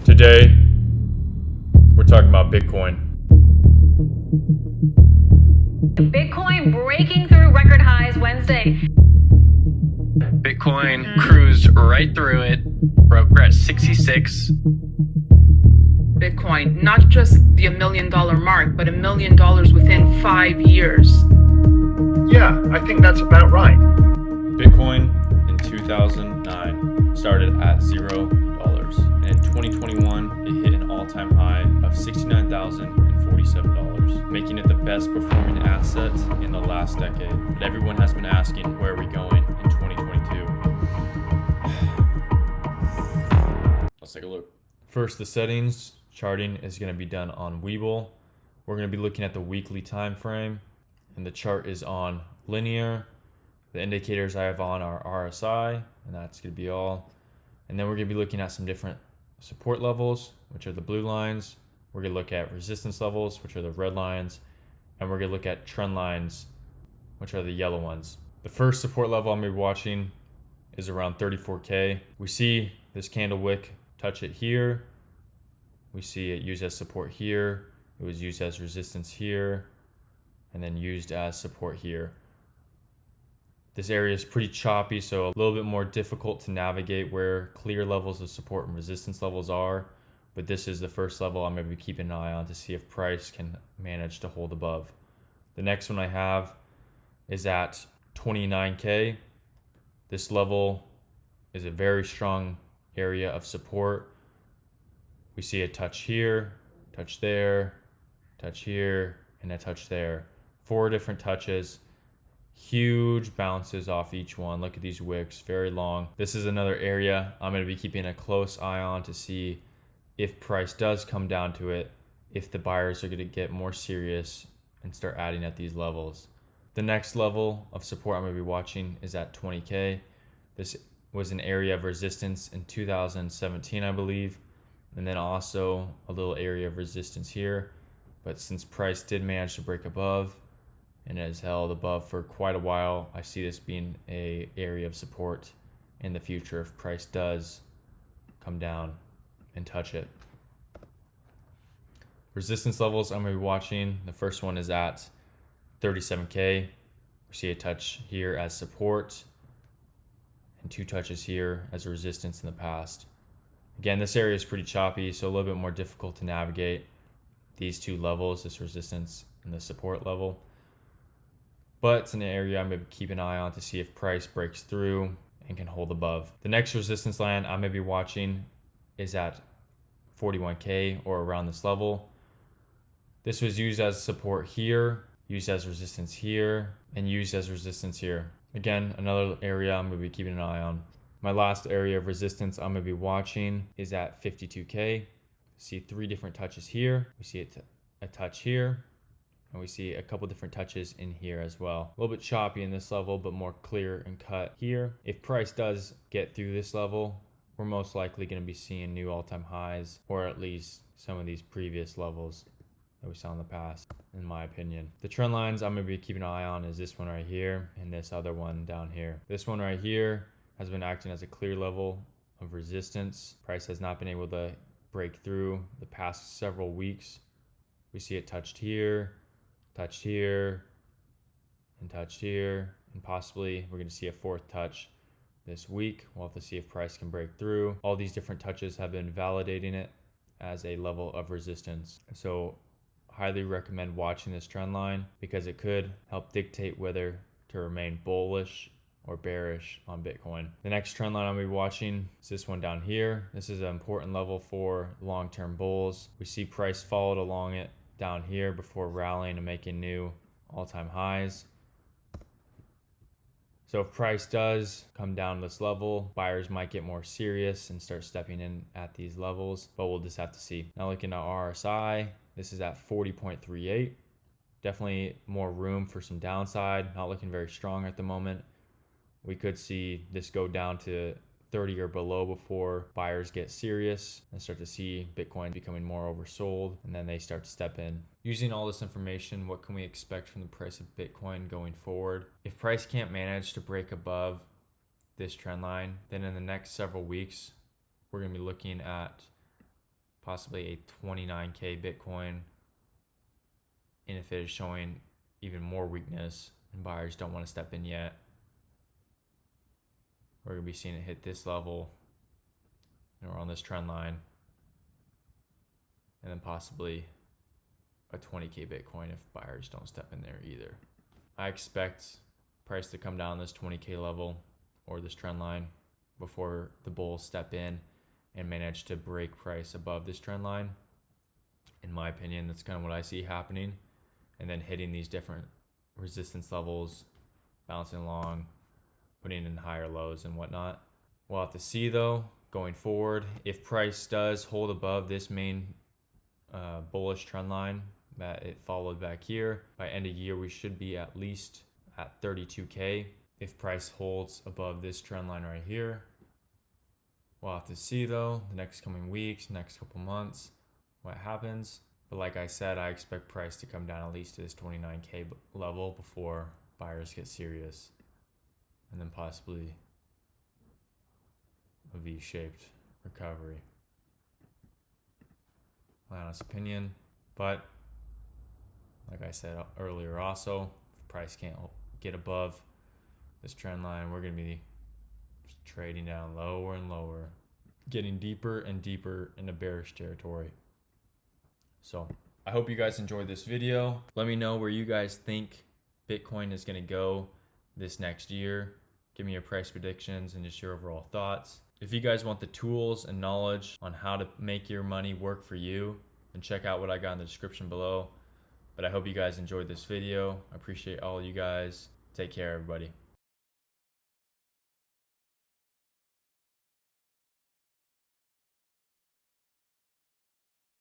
Today, we're talking about Bitcoin. Bitcoin breaking through record highs Wednesday. Bitcoin cruised right through it. We're at 66. Bitcoin, not just the $1 million mark, but $1 million within 5 years. Yeah, I think that's about right. Bitcoin in 2009 started at $0. And in 2021, it hit an all-time high of $69,047, making it the best performing asset in the last decade. But everyone has been asking, where are we going in 2022? Let's take a look. First, the settings. Charting is going to be done on Webull. We're going to be looking at the weekly time frame, and the chart is on linear. The indicators I have on are RSI, and that's going to be all. And then we're going to be looking at some different support levels, which are the blue lines. We're going to look at resistance levels, which are the red lines. And we're going to look at trend lines, which are the yellow ones. The first support level I'm going to be watching is around 34K. We see this candle wick touch it here. We see it used as support here. It was used as resistance here, and then used as support here. This area is pretty choppy, so a little bit more difficult to navigate where clear levels of support and resistance levels are. But this is the first level I'm going to be keeping an eye on to see if price can manage to hold above. The next one I have is at 29K. This level is a very strong area of support. We see a touch here, touch there, touch here, and a touch there. 4 different touches. Huge bounces off each one. Look at these wicks, very long. This is another area I'm going to be keeping a close eye on to see if price does come down to it, if the buyers are going to get more serious and start adding at these levels. The next level of support I'm going to be watching is at 20K. This was an area of resistance in 2017, I believe, and then also a little area of resistance here. But since price did manage to break above and has held above for quite a while, I see this being an area of support in the future if price does come down and touch it. Resistance levels I'm going to be watching. The first one is at 37K. We see a touch here as support and 2 touches here as a resistance in the past. Again, this area is pretty choppy, so a little bit more difficult to navigate these 2 levels, this resistance and the support level. But it's an area I'm going to keep an eye on to see if price breaks through and can hold above. The next resistance line I'm going to be watching is at 41K or around this level. This was used as support here, used as resistance here, and used as resistance here. Again, another area I'm going to be keeping an eye on. My last area of resistance I'm going to be watching is at 52K. See 3 different touches here. We see a touch here. And we see a couple different touches in here as well. A little bit choppy in this level, but more clear and cut here. If price does get through this level, we're most likely going to be seeing new all-time highs, or at least some of these previous levels that we saw in the past, in my opinion. The trend lines I'm going to be keeping an eye on is this one right here and this other one down here. This one right here has been acting as a clear level of resistance. Price has not been able to break through the past several weeks. We see it touched here, touched here, and touched here, and possibly we're going to see a 4th touch this week. We'll have to see if price can break through. All these different touches have been validating it as a level of resistance. So highly recommend watching this trend line because it could help dictate whether to remain bullish or bearish on Bitcoin. The next trend line I'll be watching is this one down here. This is an important level for long-term bulls. We see price followed along it down here before rallying and making new all-time highs. So if price does come down this level, buyers might get more serious and start stepping in at these levels, but we'll just have to see. Now looking at RSI, this is at 40.38. Definitely more room for some downside, not looking very strong at the moment. We could see this go down to 30 or below before buyers get serious and start to see Bitcoin becoming more oversold, and then they start to step in. Using all this information, what can we expect from the price of Bitcoin going forward? If price can't manage to break above this trend line, then in the next several weeks, we're going to be looking at possibly a 29K Bitcoin. And if it is showing even more weakness and buyers don't want to step in yet, we're going to be seeing it hit this level, and we're on this trend line, and then possibly a 20K Bitcoin if buyers don't step in there either. I expect price to come down this 20K level or this trend line before the bulls step in and manage to break price above this trend line. In my opinion, that's kind of what I see happening, and then hitting these different resistance levels, bouncing along, putting in higher lows and whatnot. We'll have to see though going forward if price does hold above this main bullish trend line that it followed back here. By end of year, we should be at least at 32K. If price holds above this trend line right here, we'll have to see though the next coming weeks, next couple months, what happens. But like I said, I expect price to come down at least to this 29K level before buyers get serious, and then possibly a V-shaped recovery. My honest opinion. But like I said earlier also, if price can't get above this trend line, we're going to be just trading down lower and lower, getting deeper and deeper into bearish territory. So I hope you guys enjoyed this video. Let me know where you guys think Bitcoin is going to go this next year. Give me your price predictions and just your overall thoughts. If you guys want the tools and knowledge on how to make your money work for you, then check out what I got in the description below. But I hope you guys enjoyed this video. I appreciate all you guys. Take care, everybody.